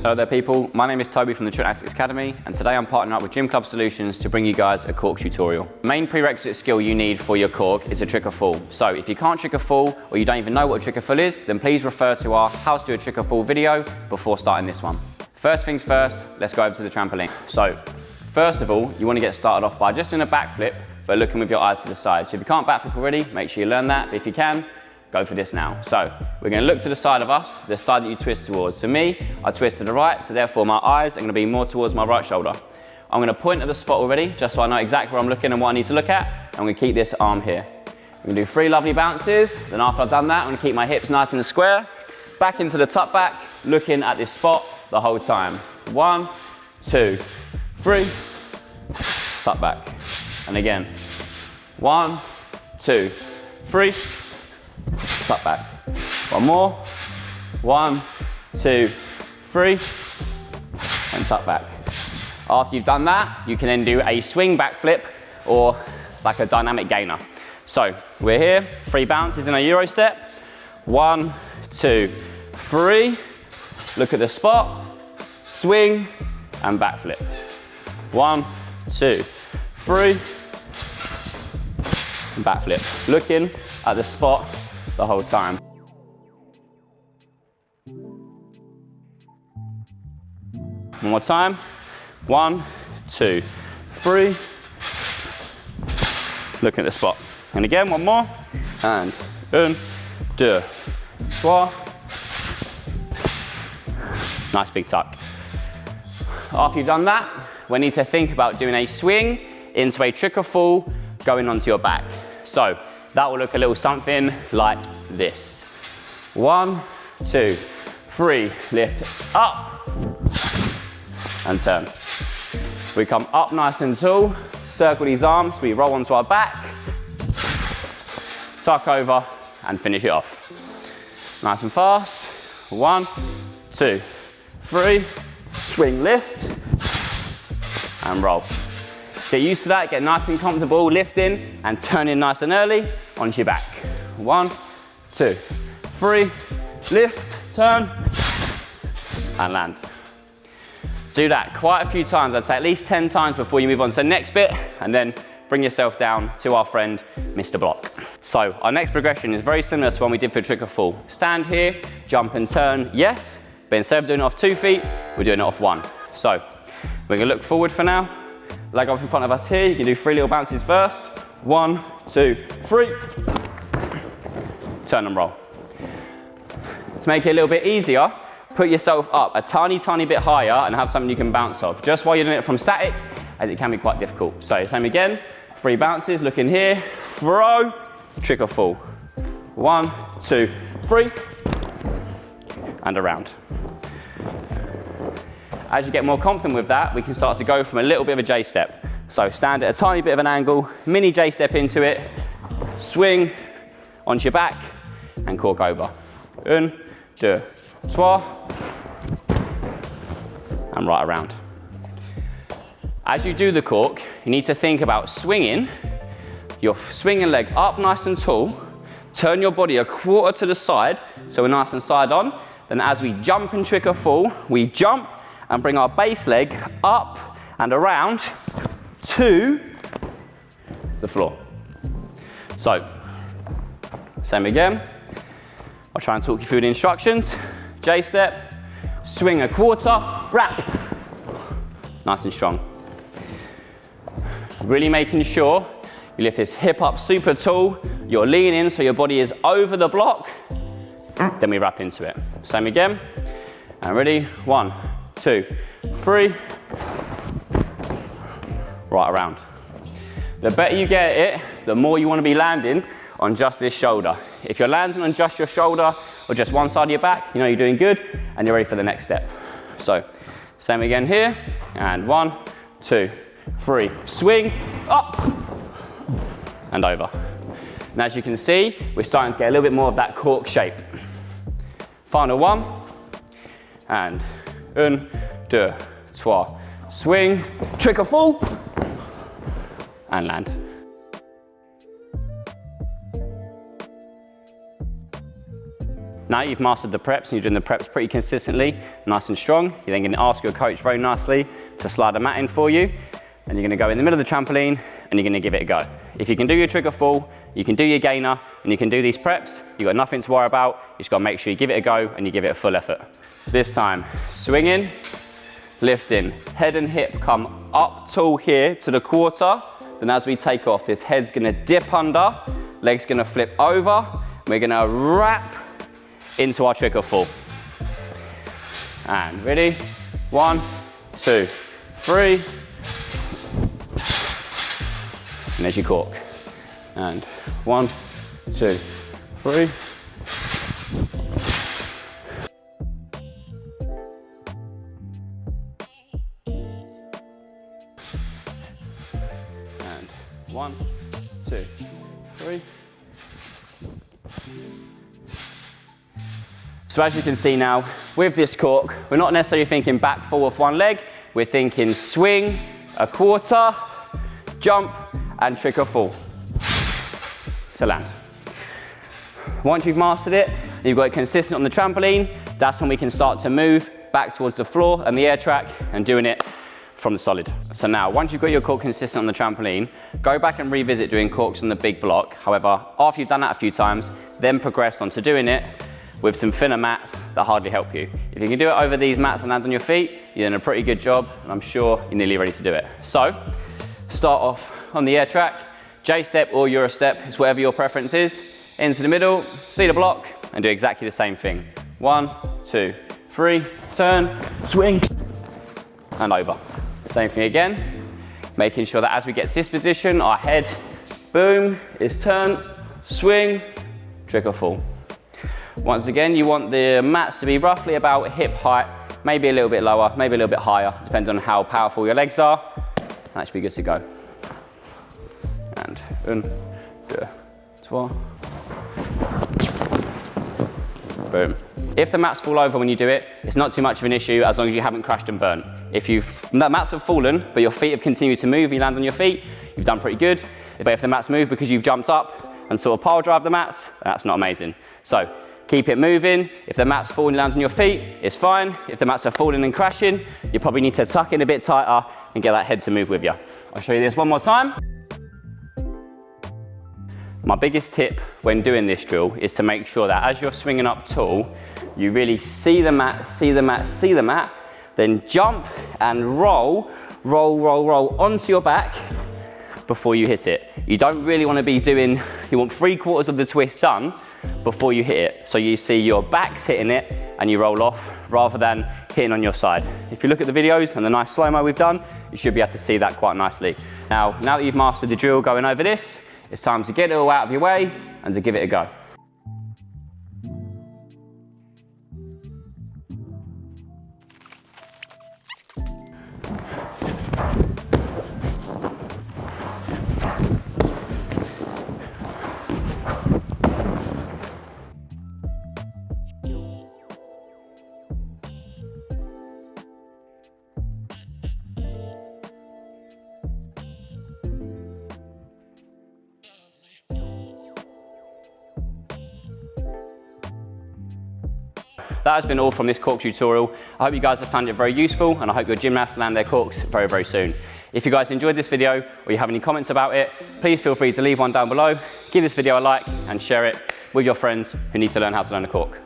Hello there people, my name is Toby from the Gymnastics Academy, and today I'm partnering up with Gym Club Solutions to bring you guys a cork tutorial. The main prerequisite skill you need for your cork is a trick or fall. So if you can't trick or fall, or you don't even know what a trick or fall is, then please refer to our how to do a trick or fall video before starting this one. First things first, let's go over to the trampoline. So first of all, you want to get started off by just doing a backflip, but looking with your eyes to the side. So if you can't backflip already, make sure you learn that, but if you can, go for this now. So we're going to look to the side of us, the side that you twist towards. So me, I twist to the right, so therefore my eyes are going to be more towards my right shoulder. I'm going to point at the spot already, just so I know exactly where I'm looking and what I need to look at. I'm going to keep this arm here. I'm going to do 3 lovely bounces. Then after I've done that, I'm going to keep my hips nice and square. Back into the tuck back, looking at this spot the whole time. 1, 2, 3, tuck back. And again, 1, 2, 3, tuck back. One more. 1, 2, 3, and tuck back. After you've done that, you can then do a swing backflip or like a dynamic gainer. So we're here, 3 bounces in a Euro step. 1, 2, 3. Look at the spot, swing, and backflip. 1, 2, 3, and backflip. Looking at the spot the whole time. One more time. 1, 2, 3. Looking at the spot. And again, one more. And 1, 2, 3. Nice big tuck. After you've done that, we need to think about doing a swing into a trick or fall going onto your back. So that will look a little something like this. 1, 2, 3, lift up and turn. We come up nice and tall, circle these arms, we roll onto our back, tuck over and finish it off. Nice and fast. 1, 2, 3, swing, lift and roll. Get used to that, get nice and comfortable lifting and turning nice and early onto your back. 1, 2, 3, lift, turn, and land. Do that quite a few times, I'd say at least 10 times before you move on to the next bit, and then bring yourself down to our friend, Mr. Block. So our next progression is very similar to one we did for trick or fall. Stand here, jump and turn, yes, but instead of doing it off 2 feet, we're doing it off 1. So we're gonna look forward for now. Leg up in front of us here, you can do 3 little bounces first. 1, 2, 3. Turn and roll. To make it a little bit easier, put yourself up a tiny bit higher and have something you can bounce off. Just while you're doing it from static, as it can be quite difficult. So same again, 3 bounces, look in here, throw, trick or fall. 1, 2, 3, and around. As you get more confident with that, we can start to go from a little bit of a J step. So stand at a tiny bit of an angle, mini J step into it, swing onto your back, and cork over. 1, 2, 3, and right around. As you do the cork, you need to think about swinging your swinging leg up nice and tall, turn your body a quarter to the side, so we're nice and side on. Then as we jump and trick or fall, we jump and bring our base leg up and around to the floor. So, same again. I'll try and talk you through the instructions. J step, swing a quarter, wrap. Nice and strong. Really making sure you lift this hip up super tall, you're leaning so your body is over the block, then we wrap into it. Same again, and ready, 1, 2, 3, right around. The better you get at it, the more you want to be landing on just this shoulder. If you're landing on just your shoulder or just one side of your back, you know you're doing good and you're ready for the next step. So, same again here, and 1, 2, 3, swing, up, and over. And as you can see, we're starting to get a little bit more of that cork shape. Final one, and 1, 2, 3, swing, trick or fall, and land. Now you've mastered the preps and you're doing the preps pretty consistently, nice and strong, you're then going to ask your coach very nicely to slide a mat in for you, and you're going to go in the middle of the trampoline and you're going to give it a go. If you can do your trigger full, you can do your gainer, and you can do these preps, you've got nothing to worry about. You just got to make sure you give it a go and you give it a full effort. This time, swinging, lifting, head and hip come up tall here to the quarter. Then as we take off, this head's going to dip under, leg's going to flip over, and we're going to wrap into our trigger full. And ready? 1, 2, 3. And there's your cork. And 1, 2, 3. And 1, 2, 3. So as you can see now, with this cork, we're not necessarily thinking back full with one leg, we're thinking swing, a quarter, jump, and trigger full to land. Once you've mastered it, you've got it consistent on the trampoline, that's when we can start to move back towards the floor and the air track and doing it from the solid. So now, once you've got your cork consistent on the trampoline, go back and revisit doing corks on the big block. However, after you've done that a few times, then progress onto doing it with some thinner mats that hardly help you. If you can do it over these mats and land on your feet, you're doing a pretty good job, and I'm sure you're nearly ready to do it. So, start off on the air track, J step or Euro step, it's whatever your preference is. Into the middle, see the block, and do exactly the same thing. 1, 2, 3, turn, swing, and over. Same thing again, making sure that as we get to this position, our head, boom, is turn, swing, trigger full. Once again, you want the mats to be roughly about hip height, maybe a little bit lower, maybe a little bit higher, depends on how powerful your legs are. That should be good to go. And 1, 2, 3. Boom. If the mats fall over when you do it, it's not too much of an issue as long as you haven't crashed and burnt. If the mats have fallen, but your feet have continued to move, you land on your feet, you've done pretty good. If the mats move because you've jumped up and sort of pile drive the mats, that's not amazing. So keep it moving. If the mats fall and land on your feet, it's fine. If the mats are falling and crashing, you probably need to tuck in a bit tighter and get that head to move with you. I'll show you this one more time. My biggest tip when doing this drill is to make sure that as you're swinging up tall, you really see the mat, see the mat, see the mat, then jump and roll onto your back before you hit it. You don't really want to be doing, you want 3/4 of the twist done before you hit it. So you see your back's hitting it and you roll off rather than hitting on your side. If you look at the videos and the nice slow-mo we've done, you should be able to see that quite nicely. Now that you've mastered the drill going over this, it's time to get it all out of your way and to give it a go. That has been all from this cork tutorial. I hope you guys have found it very useful, and I hope your gymnasts land their corks very, very soon. If you guys enjoyed this video or you have any comments about it, please feel free to leave one down below, give this video a like and share it with your friends who need to learn how to learn a cork.